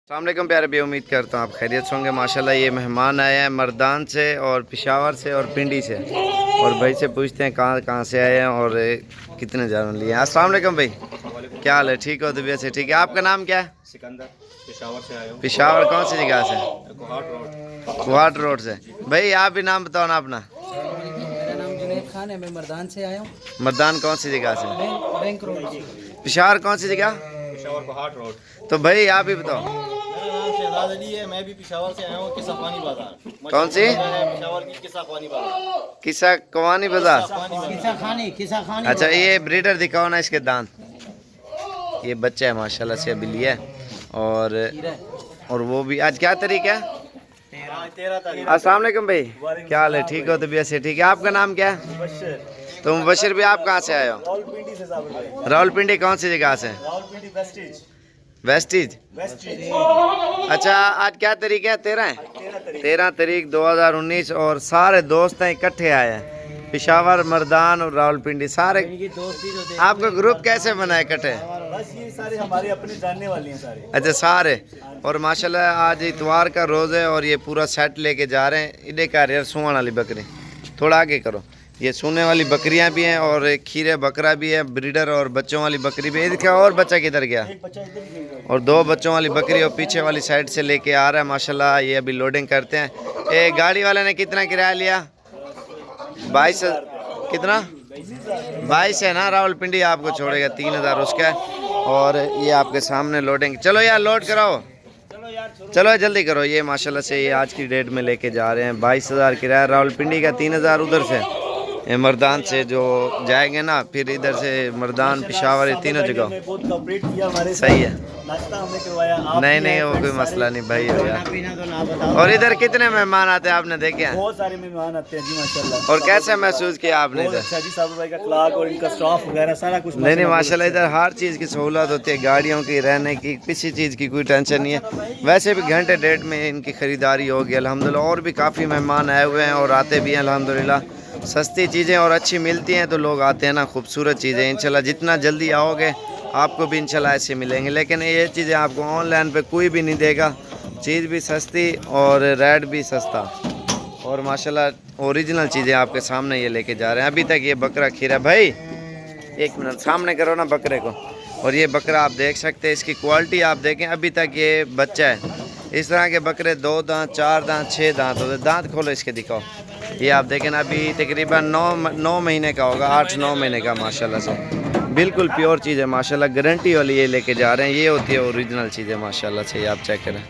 अस्सलाम वालेकुम प्यारे भाई, उम्मीद करता हूँ आप खैरियत से होंगे। माशाल्लाह ये मेहमान आए हैं मर्दान से और पेशावर से और पिंडी से, और भाई से पूछते हैं कहाँ कहाँ से आए हैं और कितने जानवर लिए हैं। अस्सलाम वालेकुम भाई, क्या हाल है? ठीक हो? तबीयत से ठीक है? आपका नाम क्या है? सिकंदर, पेशावर से आया हूँ। पेशावर कौन सी जगह से? कोहाट रोड। कोहाट रोड से। भाई आप भी नाम बताओ ना अपना। मेरा नाम जुनैद खान है, मैं मर्दान से आया हूँ। मर्दान कौन सी जगह से? Bank road. पेशावर कौन सी जगह? पेशावर कोहाट रोड। तो भाई आप ही बताओ। मेरा नाम शहजाद अली है, मैं भी पेशावर से आया हूँ। किस्सा खानी बाजार। कौन सी? पेशावर की किस्सा खानी बाजार। किस्सा कवानी बाजार। किसा खानी। अच्छा ये ब्रीडर दिखाओ ना इसके दांत। ये बच्चा है माशाल्लाह से अभी लिया है, और वो भी आज क्या तारीख है? 13 तारीख। अस्सलाम वालेकुम भाई, क्या हाल है? ठीक हो? तबीयत से ठीक है? आपका नाम क्या है? मुबश्शिर। तो मुबश्शिर भी आप कहाँ से आए हो? रावलपिंडी से साहब भाई। रावलपिंडी कौन सी जगह से? रावलपिंडी वेस्टेज। वेस्टिज। वेस्टेज। अच्छा आज क्या तारीख है? 13 है। 13 तारीख। 13 तारीख 2019, और सारे दोस्त हैं इकट्ठे आए हैं, पेशावर, मर्दान और रावलपिंडी सारे। आपका ग्रुप कैसे बना है इकट्ठे? बस ये सारे हमारे अपने जानने वाले हैं सारे। अच्छा सारे। और माशाल्लाह आज इतवार का रोज़ है और ये पूरा सेट लेके जा रहे हैं। इधे का यार सुवन वाली बकरी थोड़ा आगे करो। ये सोने वाली बकरियां भी हैं और एक खीरे बकरा भी है, ब्रीडर और बच्चों वाली बकरी भी है। इसका और बच्चा किधर गया? एक बच्चा इधर ही गया। और दो बच्चों वाली बकरी और पीछे वाली साइड से लेके आ रहा है माशाल्लाह। ये अभी लोडिंग करते हैं। ये गाड़ी वाले ने कितना किराया लिया? 22। कितना? 22 है ना? रावलपिंडी आपको छोड़ेगा 3000 उसका है। और ये आपके सामने लोडिंग। चलो यार लोड कराओ, चलो जल्दी करो। ये माशाल्लाह से ये आज की डेट में लेके जा रहे हैं। 22,000 किराया रावलपिंडी का, 3000 उधर से। ये मर्दान से जो जाएंगे ना, फिर इधर से मर्दान, पेशावर, ये तीनों जगह। बहुत कोऑपरेट किया हमारे साथ। सही है। नाश्ता हमने करवाया। आप नहीं भी नहीं आए, वो कोई friends मसला सारे। नहीं भाई हो गया। पीना तो ना बताओ। और इधर कितने मेहमान आते हैं आपने देखे हैं? बहुत सारे मेहमान आते हैं जी माशाल्लाह। और कैसे महसूस किया आपने बहुत इधर? अच्छा जी, साबुर भाई का अखलाक और इनका स्टाफ वगैरह सारा कुछ नहीं माशाल्लाह इधर हर चीज़ की सहूलत होती है, गाड़ियों की, रहने की, किसी चीज़ की कोई टेंशन नहीं है। वैसे भी घंटे डेढ़ में इनकी ख़रीदारी होगी अल्हम्दुलिल्लाह। और भी काफ़ी मेहमान आए हुए हैं और आते भी हैं अल्हम्दुलिल्लाह। सस्ती चीज़ें और अच्छी मिलती हैं तो लोग आते हैं ना। खूबसूरत चीज़ें इंशाल्लाह जितना जल्दी आओगे आपको भी इंशाल्लाह ऐसे मिलेंगे। लेकिन ये चीज़ें आपको ऑनलाइन पे कोई भी नहीं देगा। चीज़ भी सस्ती और रेट भी सस्ता, और माशाल्लाह ओरिजिनल चीज़ें आपके सामने ये लेके जा रहे हैं। अभी तक ये बकरा खीरा भाई, एक मिनट सामने करो ना बकरे को। और ये बकरा आप देख सकते हैं, इसकी क्वालिटी आप देखें। अभी तक ये बच्चा है। इस तरह के बकरे 2 दांत, 4 दांत, 6 दांत होते। दांत खोलो इसके दिखाओ। ये आप देखें ना, अभी तकरीबन 9 महीने का होगा, 8-9 महीने का माशाल्लाह से। बिल्कुल प्योर चीज़ है माशाल्लाह, गारंटी वाली ये लेके जा रहे हैं। ये होती है ओरिजिनल चीज़ें माशाल्लाह से। ये आप चेक करें।